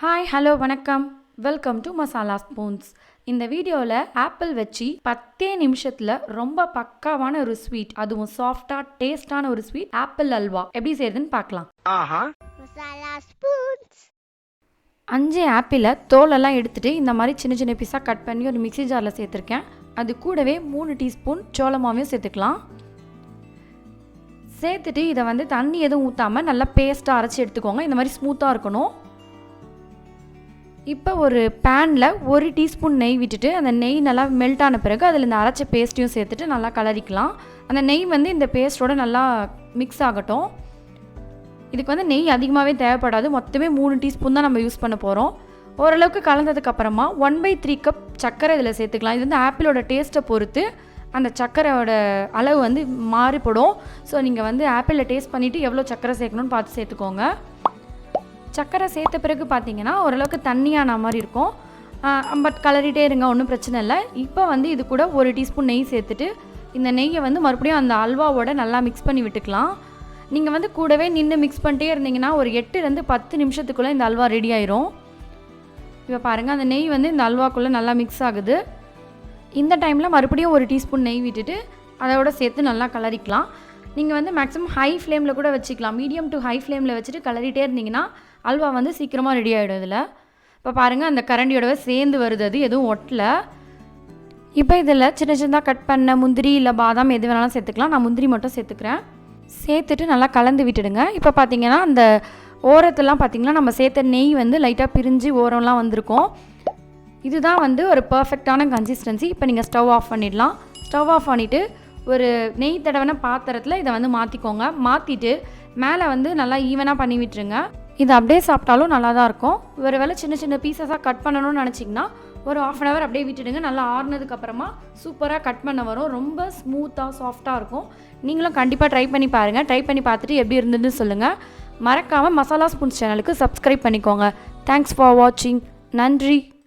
Hi hello வணக்கம், welcome to masala spoons. இந்த வீடியோவில் ஆப்பிள் வச்சு 10 நிமிஷத்தில் ரொம்ப பக்காவான ஒரு ஸ்வீட், அதுவும் சாஃப்டாக டேஸ்டான ஒரு ஸ்வீட் ஆப்பிள் அல்வா எப்படி செய்யறதுன்னு பார்க்கலாம். மசாலா ஸ்பூன்ஸ். 5 ஆப்பிளை தோலெல்லாம் எடுத்துட்டு இந்த மாதிரி சின்ன சின்ன பீஸாக கட் பண்ணி ஒரு மிக்ஸி ஜாரில் சேர்த்துருக்கேன். அது கூடவே 3 டீஸ்பூன் சோளமாவையும் சேர்த்துக்கலாம். சேர்த்துட்டு இதை தண்ணி எதுவும் ஊற்றாமல் நல்லா பேஸ்ட்டாக அரைச்சி எடுத்துக்கோங்க. இந்த மாதிரி ஸ்மூத்தாக இருக்கணும். இப்போ ஒரு பேனில் 1 டீஸ்பூன் நெய் விட்டுட்டு அந்த நெய் நல்லா மெல்ட் ஆன பிறகு அதில் இந்த அரைச்ச பேஸ்ட்டையும் சேர்த்துட்டு நல்லா கலரிக்கலாம். அந்த நெய் இந்த பேஸ்ட்டோட நல்லா மிக்ஸ் ஆகட்டும். இதுக்கு நெய் அதிகமாகவே தேவைப்படாது. மொத்தமே 3 டீஸ்பூன் தான் நம்ம யூஸ் பண்ண போகிறோம். ஓரளவுக்கு கலந்ததுக்கப்புறமா 1/3 கப் சர்க்கரை இதில் சேர்த்துக்கலாம். இது ஆப்பிளோட டேஸ்ட்டை பொறுத்து அந்த சர்க்கரையோட அளவு மாறிப்படும். ஸோ நீங்கள் ஆப்பிளில் டேஸ்ட் பண்ணிவிட்டு எவ்வளோ சர்க்கரை சேர்க்கணும்னு பார்த்து சேர்த்துக்கோங்க. சர்க்கரை சேர்த்த பிறகு பார்த்தீங்கன்னா ஓரளவுக்கு தண்ணியான மாதிரி இருக்கும். பட் கலரிட்டே இருங்க, ஒன்றும் பிரச்சனை இல்லை. இப்போ இது கூட 1 டீஸ்பூன் நெய் சேர்த்துட்டு இந்த நெய்யை மறுபடியும் அந்த அல்வாவோட நல்லா மிக்ஸ் பண்ணி விட்டுக்கலாம். நீங்கள் கூடவே நின்று மிக்ஸ் பண்ணிட்டே இருந்தீங்கன்னா ஒரு 8லேருந்து 10 நிமிஷத்துக்குள்ளே இந்த அல்வா ரெடி ஆயிரும். இப்போ பாருங்கள், அந்த நெய் இந்த அல்வாக்குள்ளே நல்லா மிக்ஸ் ஆகுது. இந்த டைமில் மறுபடியும் 1 டீஸ்பூன் நெய் விட்டுட்டு அதோட சேர்த்து நல்லா கலரிக்கலாம். நீங்கள் மேக்ஸிமம் ஹை ஃப்ளேமில் கூட வச்சுக்கலாம். மீடியம் டு ஹை ஃப்ளேமில் வச்சுட்டு கலரிட்டே இருந்தீங்கன்னா அல்வா சீக்கிரமாக ரெடி ஆகிடும். இதில் இப்போ பாருங்கள், அந்த கரண்டியோடவே சேர்ந்து வருது, அது எதுவும் ஒட்டலை. இப்போ இதில் சின்ன சின்னதாக கட் பண்ண முந்திரி இல்லை பாதாம் எது வேணாலும் சேர்த்துக்கலாம். நான் முந்திரி மட்டும் சேர்த்துக்கிறேன். சேர்த்துட்டு நல்லா கலந்து விட்டுடுங்க. இப்போ பார்த்தீங்கன்னா அந்த ஓரத்தெல்லாம் பார்த்தீங்கன்னா நம்ம சேர்த்த நெய் லைட்டாக பிரிஞ்சு ஓரம்லாம் வந்திருக்கும். இதுதான் ஒரு பர்ஃபெக்டான கன்சிஸ்டன்சி. இப்போ நீங்கள் ஸ்டவ் ஆஃப் பண்ணிடலாம். ஸ்டவ் ஆஃப் பண்ணிவிட்டு ஒரு நெய் தடவைன பாத்திரத்தில் இதை மாற்றிக்கோங்க. மாற்றிட்டு மேலே நல்லா ஈவனாக பண்ணி விட்டுருங்க. இது அப்படியே சாப்பிட்டாலும் நல்லா தான் இருக்கும். ஒரு வேளை சின்ன சின்ன பீசஸாக கட் பண்ணணும்னு நினச்சிங்கன்னா ஒரு 1/2 hour அப்படியே விட்டுடுங்க. நல்லா ஆறுனதுக்கப்புறமா சூப்பராக கட் பண்ண வரும். ரொம்ப ஸ்மூத்தாக சாஃப்டாக இருக்கும். நீங்களும் கண்டிப்பாக ட்ரை பண்ணி பாருங்கள். ட்ரை பண்ணி பார்த்துட்டு எப்படி இருந்ததுன்னு சொல்லுங்கள். மறக்காமல் மசாலா ஸ்பூன்ஸ் சேனலுக்கு சப்ஸ்கிரைப் பண்ணிக்கோங்க. தேங்க்ஸ் ஃபார் வாட்சிங். நன்றி.